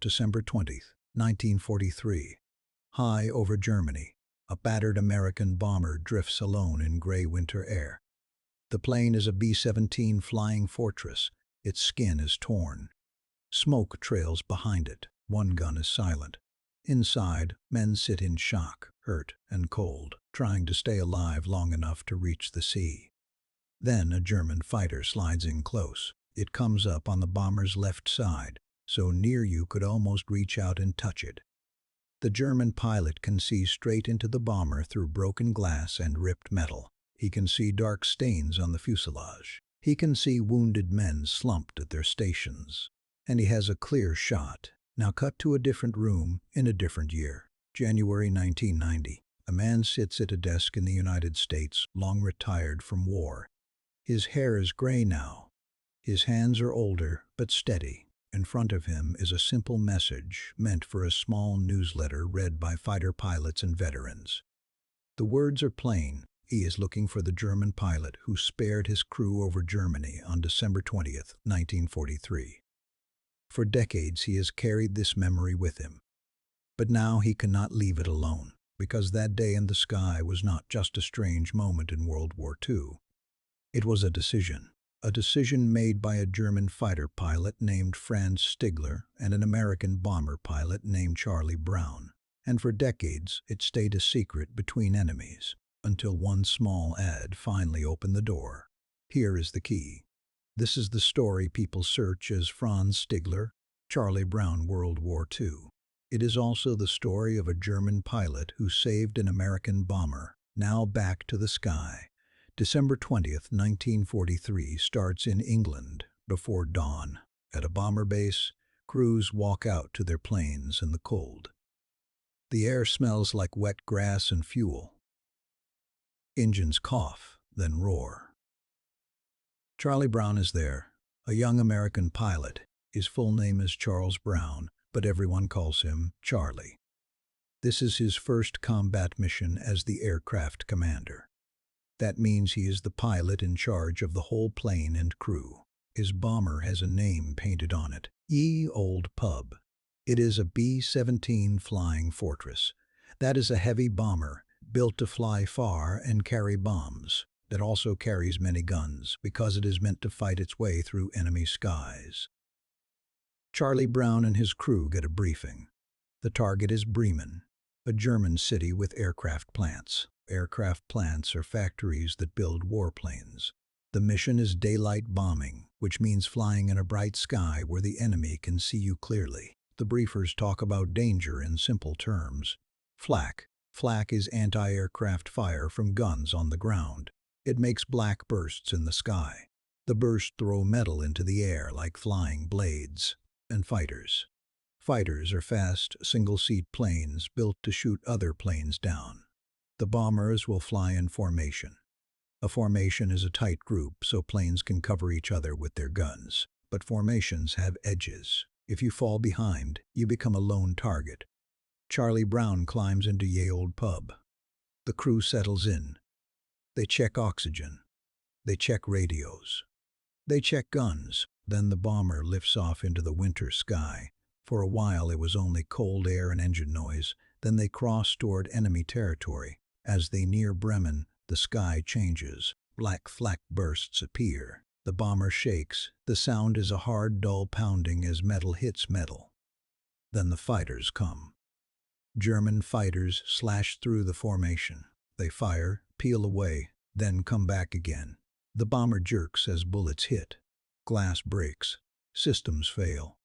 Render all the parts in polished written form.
December 20th, 1943. High over Germany, a battered American bomber drifts alone in gray winter air. The plane is a B-17 Flying Fortress. Its skin is torn. Smoke trails behind it. One gun is silent. Inside, men sit in shock, hurt and cold, trying to stay alive long enough to reach the sea. Then a German fighter slides in close. It comes up on the bomber's left side, so near you could almost reach out and touch it. The German pilot can see straight into the bomber through broken glass and ripped metal. He can see dark stains on the fuselage. He can see wounded men slumped at their stations. And he has a clear shot. Now cut to a different room in a different year. January 1990. A man sits at a desk in the United States, long retired from war. His hair is gray now. His hands are older, but steady. In front of him is a simple message meant for a small newsletter read by fighter pilots and veterans. The words are plain. He is looking for the German pilot who spared his crew over Germany on December 20th, 1943. For decades he has carried this memory with him. But now he cannot leave it alone, because that day in the sky was not just a strange moment in World War II. It was a decision made by a German fighter pilot named Franz Stigler and an American bomber pilot named Charlie Brown. And for decades it stayed a secret between enemies, until one small ad finally opened the door. Here is the key. This is the story people search as Franz Stigler, Charlie Brown, World War II. It is also the story of a German pilot who saved an American bomber, now back to the sky. December 20th, 1943 starts in England before dawn. At a bomber base, crews walk out to their planes in the cold. The air smells like wet grass and fuel. Engines cough, then roar. Charlie Brown is there, a young American pilot. His full name is Charles Brown, but everyone calls him Charlie. This is his first combat mission as the aircraft commander. That means he is the pilot in charge of the whole plane and crew. His bomber has a name painted on it, Ye Olde Pub. It is a B-17 Flying Fortress. That is a heavy bomber, built to fly far and carry bombs. That also carries many guns, because it is meant to fight its way through enemy skies. Charlie Brown and his crew get a briefing. The target is Bremen, a German city with aircraft plants. Aircraft plants are factories that build warplanes. The mission is daylight bombing, which means flying in a bright sky where the enemy can see you clearly. The briefers talk about danger in simple terms. Flak. Flak is anti-aircraft fire from guns on the ground. It makes black bursts in the sky. The bursts throw metal into the air like flying blades. And fighters. Fighters are fast, single-seat planes built to shoot other planes down. The bombers will fly in formation. A formation is a tight group so planes can cover each other with their guns. But formations have edges. If you fall behind, you become a lone target. Charlie Brown climbs into Ye Olde Pub. The crew settles in. They check oxygen. They check radios. They check guns. Then the bomber lifts off into the winter sky. For a while it was only cold air and engine noise. Then they cross toward enemy territory. As they near Bremen, the sky changes. Black flak bursts appear. The bomber shakes. The sound is a hard, dull pounding as metal hits metal. Then the fighters come. German fighters slash through the formation. They fire, peel away, then come back again. The bomber jerks as bullets hit. Glass breaks. Systems fail.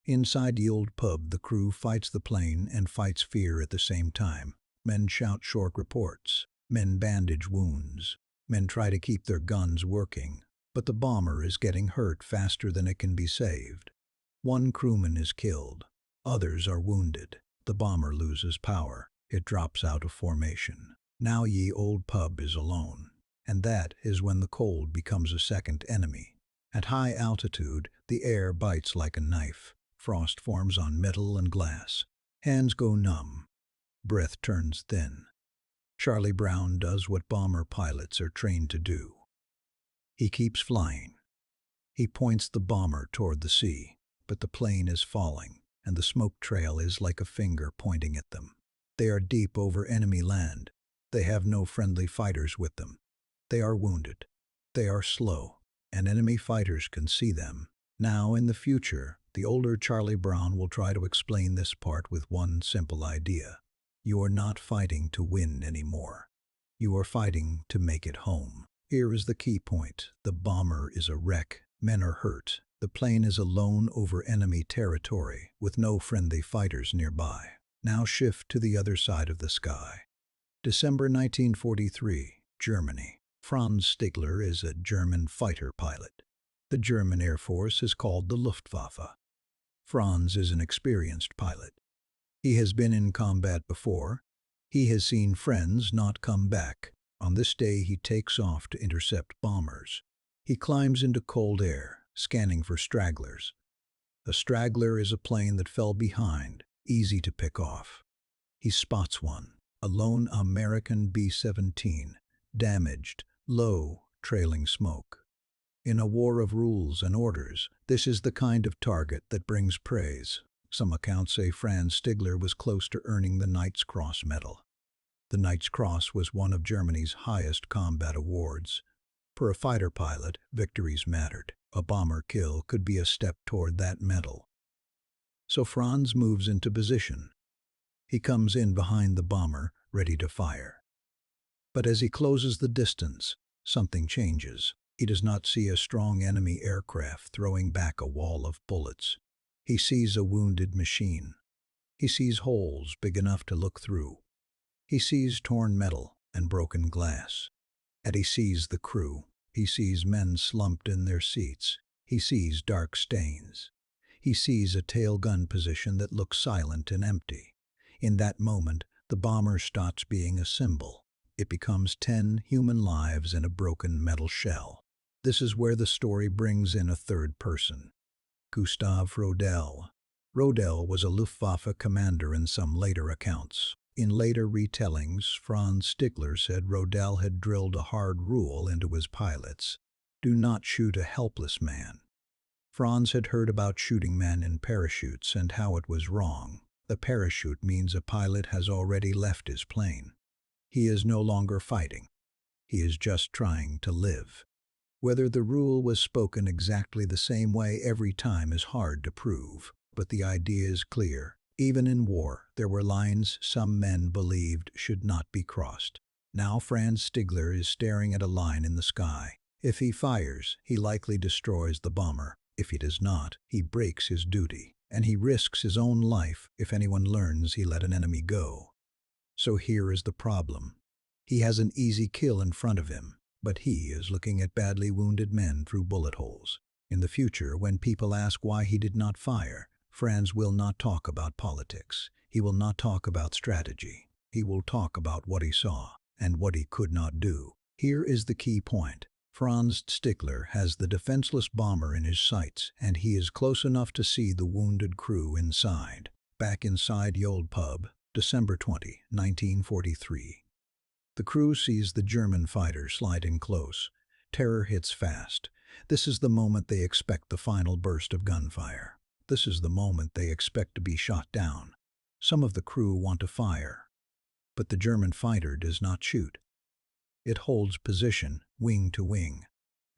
Inside Ye Olde Pub, the crew fights the plane and fights fear at the same time. Men shout short reports. Men bandage wounds. Men try to keep their guns working. But the bomber is getting hurt faster than it can be saved. One crewman is killed. Others are wounded. The bomber loses power. It drops out of formation. Now Ye Olde Pub is alone. And that is when the cold becomes a second enemy. At high altitude, the air bites like a knife. Frost forms on metal and glass. Hands go numb. Breath turns thin. Charlie Brown does what bomber pilots are trained to do. He keeps flying. He points the bomber toward the sea, but the plane is falling, and the smoke trail is like a finger pointing at them. They are deep over enemy land. They have no friendly fighters with them. They are wounded. They are slow, and enemy fighters can see them. Now, in the future, the older Charlie Brown will try to explain this part with one simple idea. You are not fighting to win anymore. You are fighting to make it home. Here is the key point. The bomber is a wreck. Men are hurt. The plane is alone over enemy territory, with no friendly fighters nearby. Now shift to the other side of the sky. December 1943, Germany. Franz Stigler is a German fighter pilot. The German Air Force is called the Luftwaffe. Franz is an experienced pilot. He has been in combat before. He has seen friends not come back. On this day, he takes off to intercept bombers. He climbs into cold air, scanning for stragglers. A straggler is a plane that fell behind, easy to pick off. He spots one, a lone American B-17, damaged, low, trailing smoke. In a war of rules and orders, this is the kind of target that brings praise. Some accounts say Franz Stigler was close to earning the Knight's Cross medal. The Knight's Cross was one of Germany's highest combat awards. For a fighter pilot, victories mattered. A bomber kill could be a step toward that medal. So Franz moves into position. He comes in behind the bomber, ready to fire. But as he closes the distance, something changes. He does not see a strong enemy aircraft throwing back a wall of bullets. He sees a wounded machine. He sees holes big enough to look through. He sees torn metal and broken glass. And he sees the crew. He sees men slumped in their seats. He sees dark stains. He sees a tail gun position that looks silent and empty. In that moment, the bomber stops being a symbol. It becomes 10 human lives in a broken metal shell. This is where the story brings in a third person. Gustav Rodel. Rodel was a Luftwaffe commander in some later accounts. In later retellings, Franz Stigler said Rodel had drilled a hard rule into his pilots: do not shoot a helpless man. Franz had heard about shooting men in parachutes and how it was wrong. The parachute means a pilot has already left his plane. He is no longer fighting. He is just trying to live. Whether the rule was spoken exactly the same way every time is hard to prove, but the idea is clear. Even in war, there were lines some men believed should not be crossed. Now Franz Stigler is staring at a line in the sky. If he fires, he likely destroys the bomber. If he does not, he breaks his duty, and he risks his own life if anyone learns he let an enemy go. So here is the problem. He has an easy kill in front of him, but he is looking at badly wounded men through bullet holes. In the future, when people ask why he did not fire, Franz will not talk about politics. He will not talk about strategy. He will talk about what he saw and what he could not do. Here is the key point. Franz Stigler has the defenseless bomber in his sights, and he is close enough to see the wounded crew inside. Back inside Ye Olde Pub, December 20, 1943. The crew sees the German fighter slide in close. Terror hits fast. This is the moment they expect the final burst of gunfire. This is the moment they expect to be shot down. Some of the crew want to fire, but the German fighter does not shoot. It holds position, wing to wing,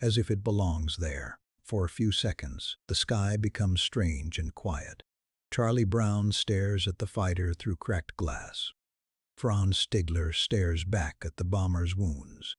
as if it belongs there. For a few seconds, the sky becomes strange and quiet. Charlie Brown stares at the fighter through cracked glass. Franz Stigler stares back at the bomber's wounds.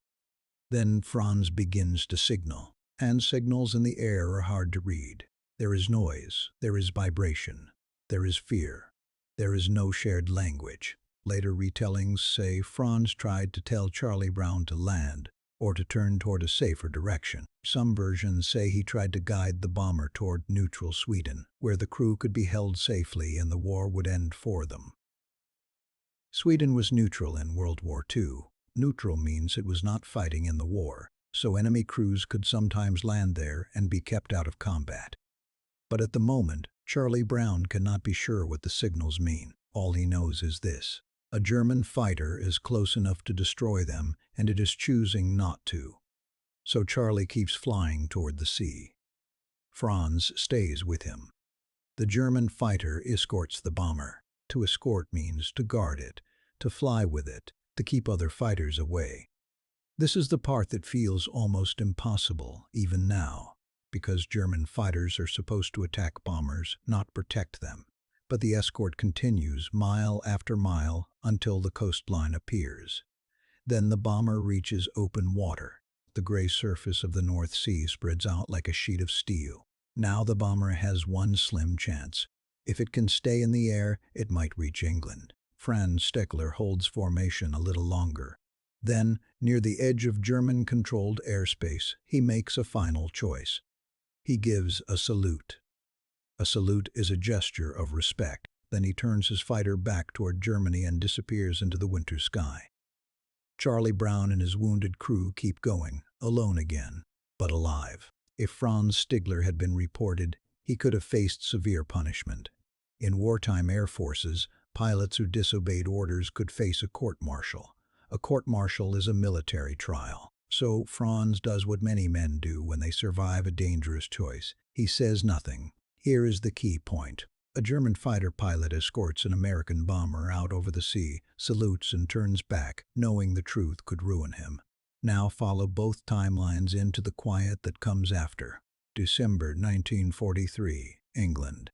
Then Franz begins to signal. Hand signals in the air are hard to read. There is noise, there is vibration, there is fear. There is no shared language. Later retellings say Franz tried to tell Charlie Brown to land or to turn toward a safer direction. Some versions say he tried to guide the bomber toward neutral Sweden, where the crew could be held safely and the war would end for them. Sweden was neutral in World War II. Neutral means it was not fighting in the war, so enemy crews could sometimes land there and be kept out of combat. But at the moment, Charlie Brown cannot be sure what the signals mean. All he knows is this: a German fighter is close enough to destroy them, and it is choosing not to. So Charlie keeps flying toward the sea. Franz stays with him. The German fighter escorts the bomber. To escort means to guard it, to fly with it, to keep other fighters away. This is the part that feels almost impossible, even now, because German fighters are supposed to attack bombers, not protect them. But the escort continues mile after mile until the coastline appears. Then the bomber reaches open water. The gray surface of the North Sea spreads out like a sheet of steel. Now the bomber has one slim chance. If it can stay in the air, it might reach England. Franz Stigler holds formation a little longer. Then, near the edge of German-controlled airspace, he makes a final choice. He gives a salute. A salute is a gesture of respect. Then he turns his fighter back toward Germany and disappears into the winter sky. Charlie Brown and his wounded crew keep going, alone again, but alive. If Franz Stigler had been reported, he could have faced severe punishment. In wartime air forces, pilots who disobeyed orders could face a court-martial. A court-martial is a military trial. So Franz does what many men do when they survive a dangerous choice. He says nothing. Here is the key point. A German fighter pilot escorts an American bomber out over the sea, salutes and turns back, knowing the truth could ruin him. Now follow both timelines into the quiet that comes after. December 1943, England.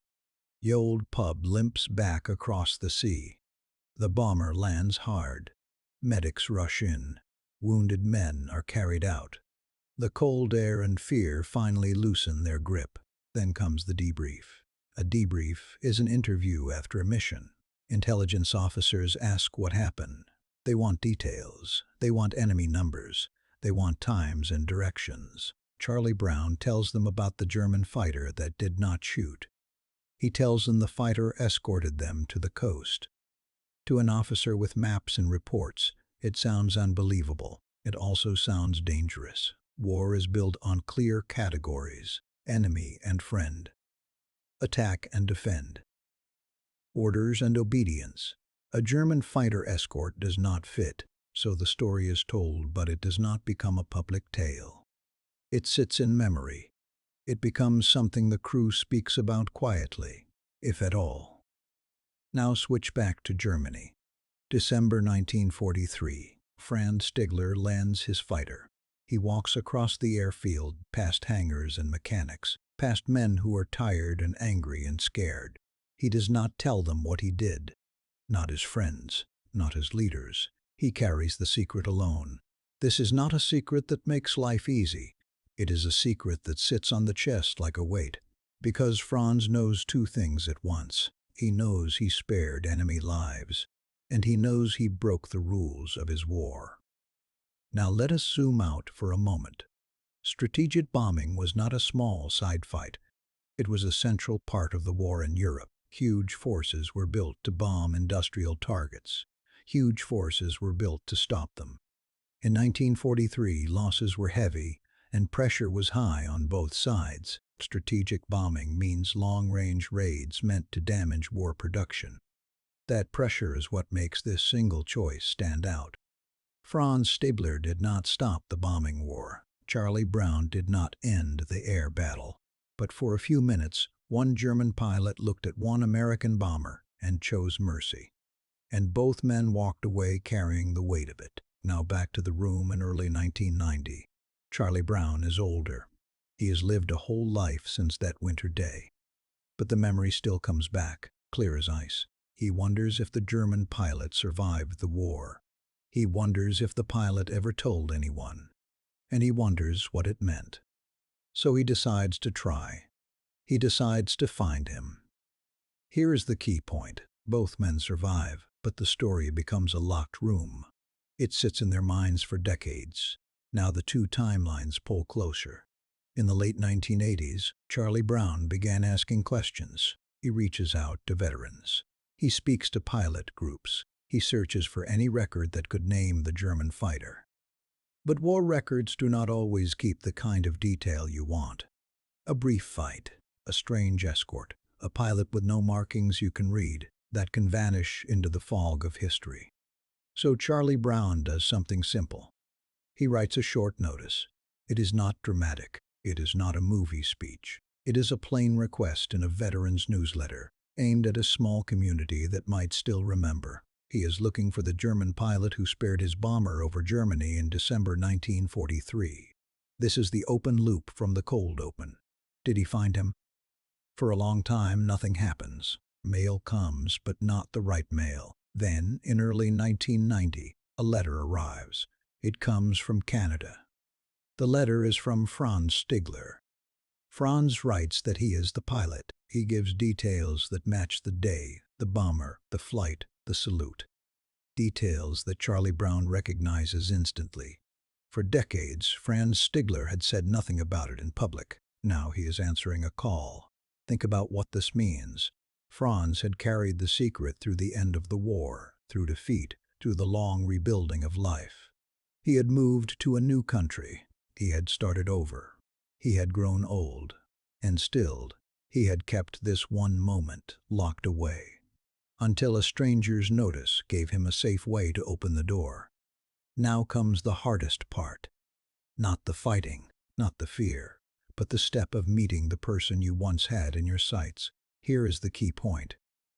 Ye Olde Pub limps back across the sea. The bomber lands hard. Medics rush in. Wounded men are carried out. The cold air and fear finally loosen their grip. Then comes the debrief. A debrief is an interview after a mission. Intelligence officers ask what happened. They want details. They want enemy numbers. They want times and directions. Charlie Brown tells them about the German fighter that did not shoot. He tells them the fighter escorted them to the coast. To an officer with maps and reports, it sounds unbelievable. It also sounds dangerous. War is built on clear categories: enemy and friend, attack and defend, orders and obedience. A German fighter escort does not fit, so the story is told, but it does not become a public tale. It sits in memory. It becomes something the crew speaks about quietly, if at all. Now switch back to Germany. December 1943. Franz Stigler lands his fighter. He walks across the airfield, past hangars and mechanics, past men who are tired and angry and scared. He does not tell them what he did. Not his friends, not his leaders. He carries the secret alone. This is not a secret that makes life easy. It is a secret that sits on the chest like a weight. Because Franz knows two things at once. He knows he spared enemy lives, and he knows he broke the rules of his war. Now let us zoom out for a moment. Strategic bombing was not a small side fight. It was a central part of the war in Europe. Huge forces were built to bomb industrial targets. Huge forces were built to stop them. In 1943, losses were heavy, and pressure was high on both sides. Strategic bombing means long-range raids meant to damage war production. That pressure is what makes this single choice stand out. Franz Stigler did not stop the bombing war. Charlie Brown did not end the air battle. But for a few minutes, one German pilot looked at one American bomber and chose mercy. And both men walked away carrying the weight of it. Now back to the room in early 1990. Charlie Brown is older. He has lived a whole life since that winter day. But the memory still comes back, clear as ice. He wonders if the German pilot survived the war. He wonders if the pilot ever told anyone. And he wonders what it meant. So he decides to try. He decides to find him. Here is the key point. Both men survive, but the story becomes a locked room. It sits in their minds for decades. Now the two timelines pull closer. In the late 1980s, Charlie Brown began asking questions. He reaches out to veterans. He speaks to pilot groups. He searches for any record that could name the German fighter. But war records do not always keep the kind of detail you want. A brief fight, a strange escort, a pilot with no markings you can read, that can vanish into the fog of history. So Charlie Brown does something simple. He writes a short notice. It is not dramatic. It is not a movie speech. It is a plain request in a veteran's newsletter, aimed at a small community that might still remember. He is looking for the German pilot who spared his bomber over Germany in December 1943. This is the open loop from the cold open. Did he find him? For a long time, nothing happens. Mail comes, but not the right mail. Then, in early 1990, a letter arrives. It comes from Canada. The letter is from Franz Stigler. Franz writes that he is the pilot. He gives details that match the day, the bomber, the flight, the salute. Details that Charlie Brown recognizes instantly. For decades, Franz Stigler had said nothing about it in public. Now he is answering a call. Think about what this means. Franz had carried the secret through the end of the war, through defeat, through the long rebuilding of life. He had moved to a new country. He had started over. He had grown old. And stilled. He had kept this one moment locked away. Until a stranger's notice gave him a safe way to open the door. Now comes the hardest part. Not the fighting, not the fear, but the step of meeting the person you once had in your sights. Here is the key point.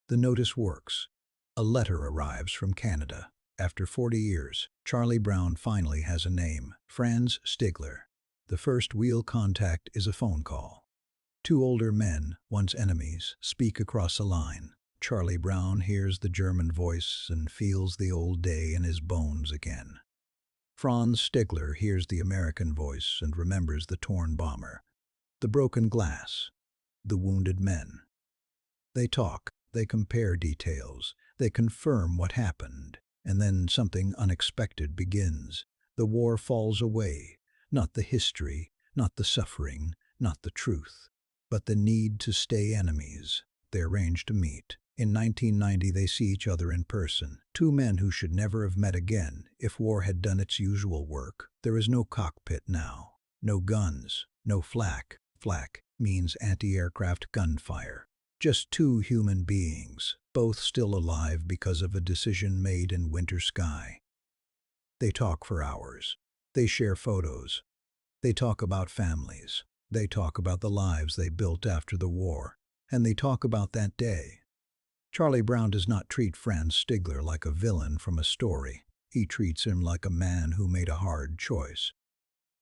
The notice works. A letter arrives from Canada. After 40 years, Charlie Brown finally has a name, Franz Stigler. The first real contact is a phone call. Two older men, once enemies, speak across a line. Charlie Brown hears the German voice and feels the old day in his bones again. Franz Stigler hears the American voice and remembers the torn bomber, the broken glass, the wounded men. They talk, they compare details, they confirm what happened, and then something unexpected begins. The war falls away, not the history, not the suffering, not the truth, but the need to stay enemies. They arrange to meet. In 1990 they see each other in person. Two men who should never have met again if war had done its usual work. There is no cockpit now. No guns. No flak. Flak means anti-aircraft gunfire. Just two human beings, both still alive because of a decision made in winter sky. They talk for hours. They share photos. They talk about families. They talk about the lives they built after the war. And they talk about that day. Charlie Brown does not treat Franz Stigler like a villain from a story. He treats him like a man who made a hard choice.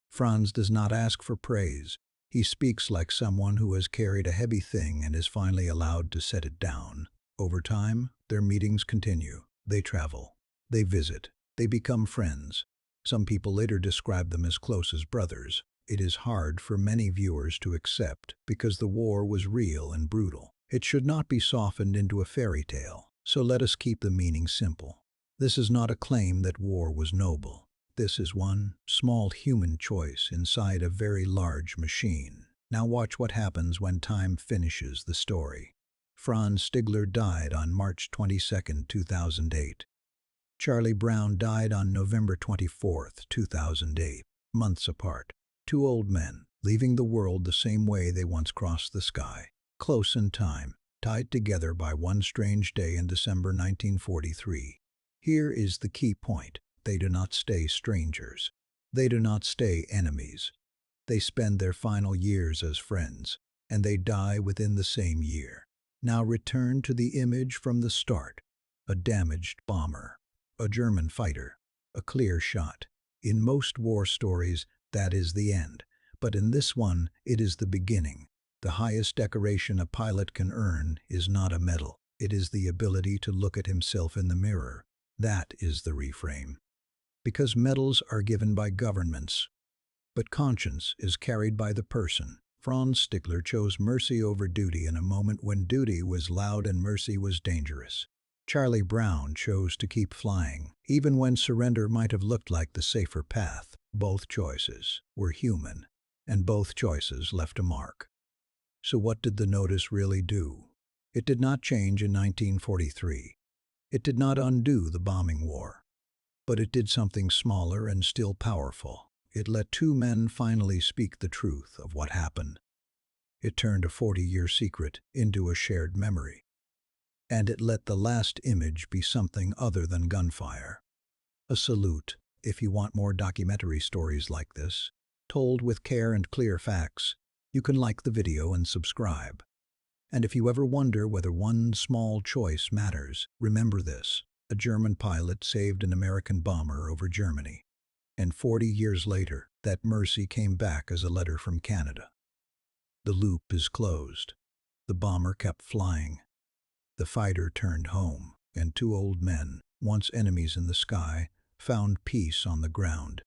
Franz does not ask for praise. He speaks like someone who has carried a heavy thing and is finally allowed to set it down. Over time, their meetings continue. They travel. They visit. They become friends. Some people later describe them as close as brothers. It is hard for many viewers to accept because the war was real and brutal. It should not be softened into a fairy tale, so let us keep the meaning simple. This is not a claim that war was noble. This is one small human choice inside a very large machine. Now watch what happens when time finishes the story. Franz Stigler died on March 22, 2008. Charlie Brown died on November 24, 2008, months apart. Two old men, leaving the world the same way they once crossed the sky. Close in time, tied together by one strange day in December 1943. Here is the key point. They do not stay strangers. They do not stay enemies. They spend their final years as friends, and they die within the same year. Now return to the image from the start. A damaged bomber, a German fighter, a clear shot. In most war stories, that is the end. But in this one, it is the beginning. The highest decoration a pilot can earn is not a medal. It is the ability to look at himself in the mirror. That is the reframe. Because medals are given by governments, but conscience is carried by the person. Franz Stigler chose mercy over duty in a moment when duty was loud and mercy was dangerous. Charlie Brown chose to keep flying, even when surrender might have looked like the safer path. Both choices were human, and both choices left a mark. So what did the notice really do? It did not change in 1943. It did not undo the bombing war. But it did something smaller and still powerful. It let two men finally speak the truth of what happened. It turned a 40-year secret into a shared memory. And it let the last image be something other than gunfire. A salute. If you want more documentary stories like this, told with care and clear facts, You can like the video and subscribe. And if you ever wonder whether one small choice matters, remember this. A German pilot saved an American bomber over Germany. And 40 years later, that mercy came back as a letter from Canada. The loop is closed. The bomber kept flying. The fighter turned home, and two old men, once enemies in the sky, found peace on the ground.